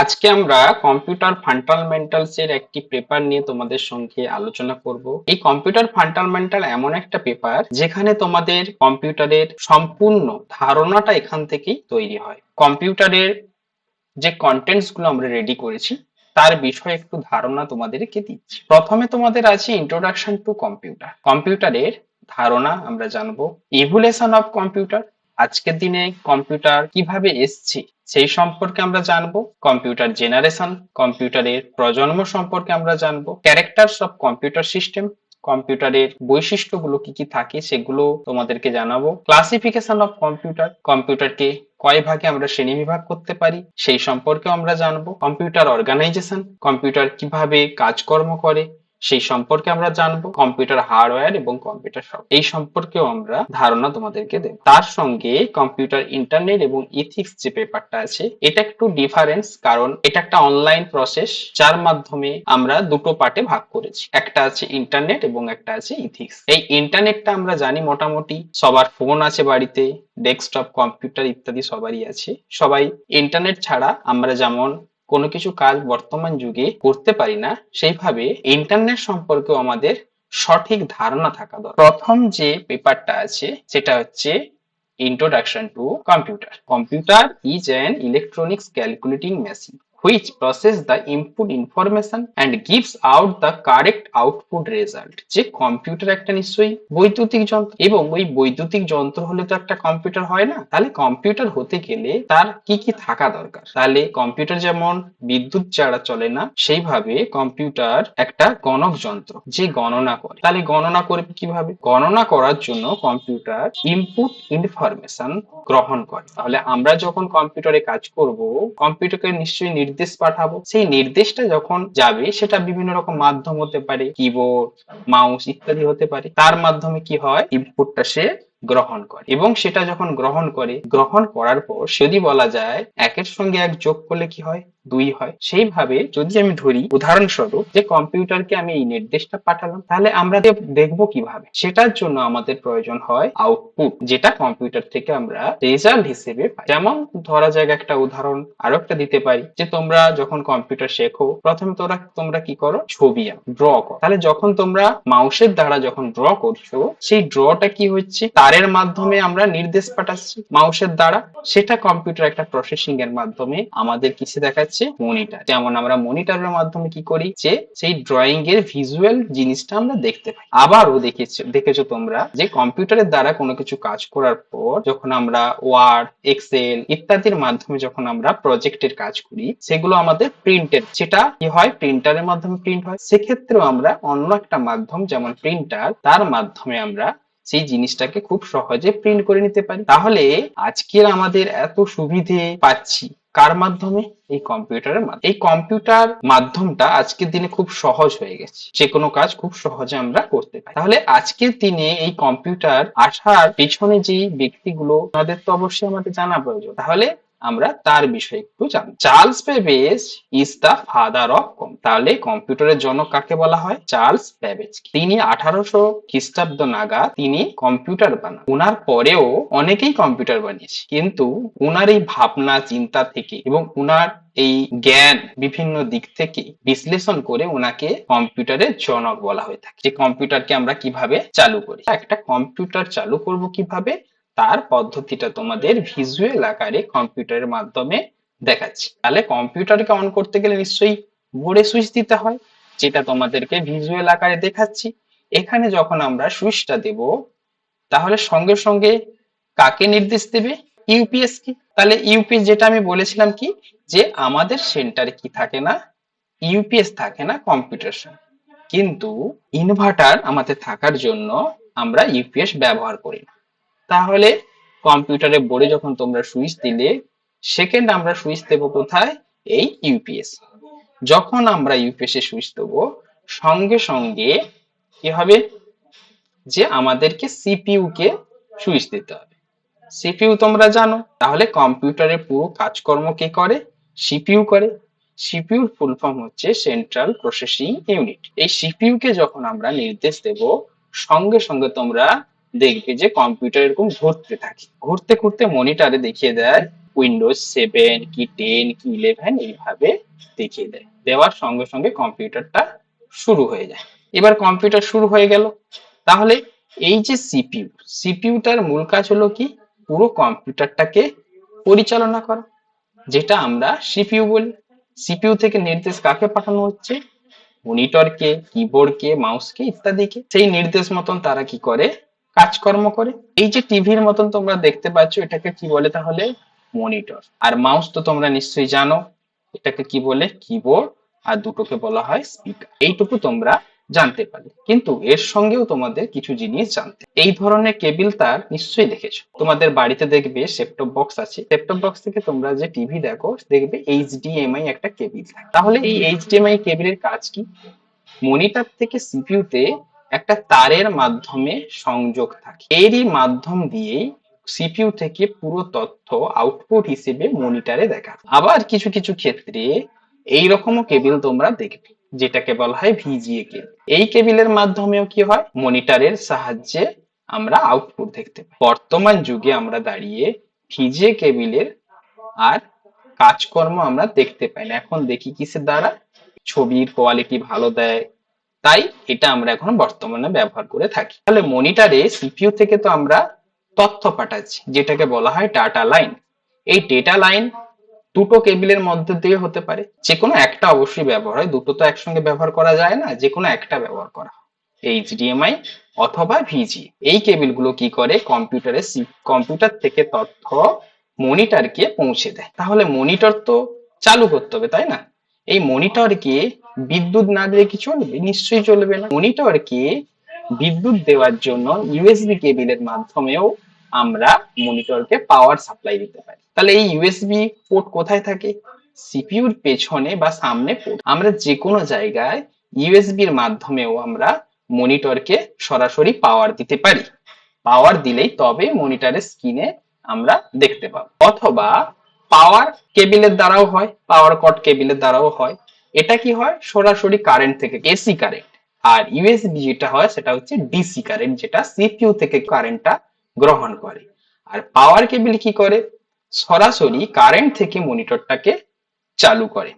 আজকে আমরা computer fundamentals এর একটি পেপার নিয়ে তোমাদের সঙ্গে আলোচনা করব। এই কম্পিউটার ফান্ডামেন্টাল এমন একটা পেপার যেখানে তোমাদের কম্পিউটারের সম্পূর্ণ ধারণাটা এখান থেকেই তৈরি হয়। কম্পিউটারের যে কন্টেন্টস গুলো আমরা রেডি করেছি তার বিষয়ে একটু ধারণা তোমাদেরকে দিচ্ছি। প্রথমে তোমাদের আছে ইন্ট্রোডাকশন টু কম্পিউটার। কম্পিউটারের ধারণা আমরা জানবো। ইভলিউশন অফ কম্পিউটার, আজকের দিনে কম্পিউটার কিভাবে এসছে সেই সম্পর্কে আমরা জানবো। কম্পিউটার জেনারেশন, কম্পিউটারের প্রজন্ম সম্পর্কে আমরা জানবো। ক্যারেক্টারস অফ কম্পিউটার সিস্টেম, কম্পিউটারের বৈশিষ্ট্যগুলো কি কি থাকে সেগুলো তোমাদেরকে জানাবো। ক্লাসিফিকেশন অফ কম্পিউটার, কম্পিউটারকে কয় ভাগে আমরা শ্রেণীবিভাগ করতে পারি সেই সম্পর্কে আমরা জানবো। কম্পিউটার অর্গানাইজেশন, কম্পিউটার কিভাবে কাজকর্ম করে সেই সম্পর্কে আমরা জানবো। কম্পিউটার হার্ডওয়্যার এবং কম্পিউটার সফটওয়্যার এই সম্পর্কেও আমরা ধারণা তোমাদেরকে দেব। তার সঙ্গে কম্পিউটার ইন্টারনেট এবং ইথিক্স যে পেপারটা আছে এটা একটু ডিফারেন্স, কারণ এটা একটা অনলাইন প্রসেস যার মাধ্যমে আমরা দুটো পার্টে ভাগ করেছি। একটা আছে ইন্টারনেট এবং একটা আছে ইথিক্স। এই ইন্টারনেটটা আমরা জানি মোটামুটি সবার ফোন আছে বাড়িতে, ডেস্কটপ কম্পিউটার ইত্যাদি সবারই আছে। সবাই ইন্টারনেট ছাড়া আমরা যেমন কোনো কিছু কাজ বর্তমান যুগে করতে পারি না, সেইভাবে ইন্টারনেট সম্পর্কেও আমাদের সঠিক ধারণা থাকা দরকার। প্রথম যে পেপারটা আছে সেটা হচ্ছে introduction to computer. Computer is an electronics calculating machine which process the input information and gives out the correct output result। যে কম্পিউটার একটা নিশ্চয়ই বৈদ্যুতিক যন্ত্র, এবং ওই বৈদ্যুতিক যন্ত্র হলে তো একটা কম্পিউটার হয় না। তাহলে কম্পিউটার হতে গেলে তার কি কি থাকা দরকার? তাহলে কম্পিউটার যেমন বিদ্যুৎ ছাড়া চলে না, সেইভাবে কম্পিউটার একটা গণক যন্ত্র যে গণনা করে। তাহলে গণনা করবে কিভাবে? গণনা করার জন্য কম্পিউটার ইনপুট ইনফরমেশন গ্রহণ করে। তাহলে আমরা যখন কম্পিউটারে কাজ করব, কম্পিউটারকে নিশ্চয়ই নির্দেশ পাঠাবো। সেই নির্দেশটা যখন যাবে সেটা বিভিন্ন রকম মাধ্যম হতে পারে, কিবোর্ড, মাউস ইত্যাদি হতে পারে। তার মাধ্যমে কি হয়, ইনপুটটা সে গ্রহণ করে, এবং সেটা যখন গ্রহণ করে, গ্রহণ করার পর যদি বলা যায় একের সঙ্গে এক যোগ করলে কি হয়, দুই হয়। সেইভাবে যদি আমি ধরি উদাহরণস্বরূপ যে কম্পিউটারকে আমি এই নির্দেশটা পাঠালাম, তাহলে আমরা দেখবো কিভাবে? সেটার জন্য আমাদের প্রয়োজন হয় আউটপুট, যেটা কম্পিউটার থেকে আমরা রেজাল্ট হিসেবে পাই। যেমন ধরা যাক একটা উদাহরণ আরো একটা দিতে পারি, যে তোমরা যখন কম্পিউটার শেখো প্রথমে তোমরা কি করো, ছবি ড্র করো। তাহলে যখন তোমরা মাউসের দ্বারা যখন ড্র করছো, সেই ড্রটা কি হচ্ছে, তারের মাধ্যমে আমরা নির্দেশ পাঠাচ্ছি মাউসের দ্বারা। সেটা কম্পিউটার একটা প্রসেসিং এর মাধ্যমে আমাদের কিছু দেখাচ্ছে মনিটর। যেমন আমরা মনিটরের মাধ্যমে কি করি, যে সেই ড্রয়িং এর ভিজুয়াল জিনিসটা আমরা দেখতে পাই। আবারও দেখেছো তোমরা যে কম্পিউটারের দ্বারা কোনো কিছু কাজ করার পর যখন আমরা ওয়ার্ড, এক্সেল ইত্যাদির মাধ্যমে যখন আমরা প্রজেক্টের কাজ করি, সেগুলো আমাদের প্রিন্টের, সেটা কি হয়, প্রিন্টারের মাধ্যমে প্রিন্ট হয়। সেক্ষেত্রেও আমরা অন্য একটা মাধ্যম যেমন প্রিন্টার, তার মাধ্যমে আমরা সেই জিনিসটাকে খুব সহজে প্রিন্ট করে নিতে পারি। তাহলে আজকের আমাদের এত সুবিধে পাচ্ছি কার মাধ্যমে? এই কম্পিউটারের মাধ্যমে। এই কম্পিউটার মাধ্যমটা আজকের দিনে খুব সহজ হয়ে গেছে, যে কোনো কাজ খুব সহজে আমরা করতে পারি। তাহলে আজকের দিনে এই কম্পিউটার আসার পেছনে যে ব্যক্তিগুলো, তাদের তো অবশ্যই আমাদের জানা প্রয়োজন। তাহলে আমরা তার বিষয়ে একটু জানি। Charles Babbage is the father of computer. তাহলে কম্পিউটারের জনক কাকে বলা হয়? Charles Babbage. তিনি 1800 খ্রিস্টাব্দ নাগাদ তিনি কম্পিউটার বানান। ওনার পরেও অনেকেই কম্পিউটার বানিয়েছে, কিন্তু ওনার এই ভাবনা চিন্তা থেকে এবং ওনার এই জ্ঞান বিভিন্ন দিক থেকে বিশ্লেষণ করে ওনাকে কম্পিউটারের জনক বলা হয়ে থাকে। যে কম্পিউটারকে আমরা কিভাবে চালু করি, একটা কম্পিউটার চালু করব কিভাবে, তার পদ্ধতিটা তোমাদের ভিজুয়াল আকারে কম্পিউটারের মাধ্যমে দেখাচ্ছি। তাহলে কম্পিউটারকে অন করতে গেলে নিশ্চয়ই বোর্ডে সুইচ দিতে হয়, যেটা তোমাদেরকে ভিজুয়াল আকারে দেখাচ্ছি। এখানে যখন আমরা সুইচটা দেব, তাহলে সঙ্গে সঙ্গে কাকে নির্দেশ দেবে? ইউপিএস কে। তাহলে ইউপিএস, যেটা আমি বলেছিলাম কি, যে আমাদের সেন্টারে কি থাকে না, ইউপিএস থাকে না কম্পিউটার সঙ্গে। কিন্তু ইনভার্টার আমাদের থাকার জন্য আমরা ইউপিএস ব্যবহার করি না। তাহলে কম্পিউটারে বোর্ডে যখন তোমরা সুইচ দিলে, সেকেন্ড আমরা সুইচ দেবো কোথায়? এই ইউপিএস। যখন আমরা ইউপিএস এ সুইচ দেবো, সঙ্গে সঙ্গে কি হবে, যে আমাদেরকে সিপিইউ কে সুইচ দিতে হবে। সিপিইউ তোমরা জানো। তাহলে কম্পিউটারের পুরো কাজকর্ম কে করে? সিপিইউ করে। সিপিইউর ফুল ফর্ম হচ্ছে সেন্ট্রাল প্রসেসিং ইউনিট। এই সিপিইউ কে যখন আমরা নির্দেশ দেব, সঙ্গে সঙ্গে তোমরা দেখবে যে কম্পিউটার এরকম ঘুরতে থাকে, ঘুরতে ঘুরতে মনিটরে দেখিয়ে দেয় উইন্ডোজ 7 কি 10 কি 11 এইভাবে দেখিয়ে দেয়। দেওয়ার সঙ্গে সঙ্গে কম্পিউটারটা শুরু হয়ে যায়। এবার কম্পিউটার শুরু হয়ে গেল, তাহলে এই যে সিপিইউ, সিপিইউটার মূল কাজ হলো কি, পুরো কম্পিউটারটাকে পরিচালনা করা, যেটা আমরা সিপিইউ বলি। সিপিইউ থেকে নির্দেশ কাকে পাঠানো হচ্ছে? মনিটরকে, কিবোর্ডকে, মাউসকে ইত্যাদিকে। সেই নির্দেশ মতন তারা কি করে? কাজকর্ম করে। এই যে টিভির মতন তোমরা দেখতে পাচ্ছ, এটাকে কি বলে তাহলে? মনিটর। আর মাউস তো তোমরা নিশ্চয়ই জানো, এটাকে কি বলে? কিবোর্ড। আর দুটোকে বলা হয় স্পিকার। এইটুকু তোমরা জানতে পারলে, কিন্তু এর সঙ্গেও তোমাদের কিছু জিনিস জানতে। এই ধরনের কেবিল তার নিশ্চয়ই দেখেছো, তোমাদের বাড়িতে দেখবে সেটটপ বক্স আছে, সেটটপ বক্স থেকে তোমরা যে টিভি দেখো দেখবে এইচডিএমআই একটা কেবিল থাকে। তাহলে এই এইচডিএমআই কেবিলের কাজ কি? মনিটর থেকে সিপিইউ তে একটা তারের মাধ্যমে সংযোগ থাকে, এরই মাধ্যম দিয়েই সিপিইউ থেকে পুরো তথ্য আউটপুট হিসেবে মনিটরে দেখা। আবার কিছু কিছু ক্ষেত্রে এইরকমও কেবিল তোমরা দেখবে, যেটাকে বলা হয় ভিজিএ কেবিল। এই কেবিলের মাধ্যমেও কি হয়? মনিটরের সাহায্যে আমরা আউটপুট দেখতে পাই। বর্তমান যুগে আমরা দাঁড়িয়ে ভিজিএ কেবিলের আর কাজকর্ম আমরা দেখতে পাই না, এখন দেখি কিসের দ্বারা? ছবির কোয়ালিটি ভালো দেয়, তাই এটা আমরা এখন বর্তমানে ব্যবহার করে থাকি। তাহলে মনিটরে সিপিইউ থেকে তো আমরা তথ্য পাঠাচ্ছি, যেটাকে বলা হয় ডাটা লাইন। এই ডেটা লাইন দুটো কেবিলের মধ্যে দিয়ে হতে পারে, যে কোনো একটা অবশ্যই ব্যবহার হয়, দুটো তো একসঙ্গে ব্যবহার করা যায় না, যে কোনো একটা ব্যবহার করা হয়, এইচডিএমআই অথবা ভিজি। এই কেবিলগুলো কি করে? কম্পিউটার থেকে তথ্য মনিটরকে পৌঁছে দেয়। তাহলে মনিটর তো চালু করতে হবে, তাই না? এই মনিটরকে বিদ্যুৎ না দিলে কি চলবে? নিশ্চয়ই চলবে না। মনিটরকে বিদ্যুৎ দেওয়ার জন্য ইউএসবি কেবিলের মাধ্যমেও আমরা মনিটরকে পাওয়ার সাপ্লাই দিতে পারি। তাহলে এই ইউএসবি পোর্ট কোথায় থাকে? সিপিইউর পেছনে বা সামনে পোর্ট। আমরা যে কোনো জায়গায় ইউএসবির মাধ্যমেও আমরা মনিটরকে সরাসরি পাওয়ার দিতে পারি। পাওয়ার দিলেই তবে মনিটরের স্ক্রিনে আমরা দেখতে পাবো। অথবা পাওয়ার কেবিলের দ্বারাও হয়, পাওয়ার কট কেবিলের দ্বারাও হয়। এটা কি হয়? সরাসরি কারেন্ট থেকে, এসি কারেন্ট। আর ইউএসবি যেটা হয় সেটা হচ্ছে ডিসি কারেন্ট, যেটা সিপিইউ থেকে কারেন্টটা গ্রহণ করে। আর পাওয়ার কেবিল কি করে? সরাসরি কারেন্ট থেকে মনিটরটাকে চালু করে।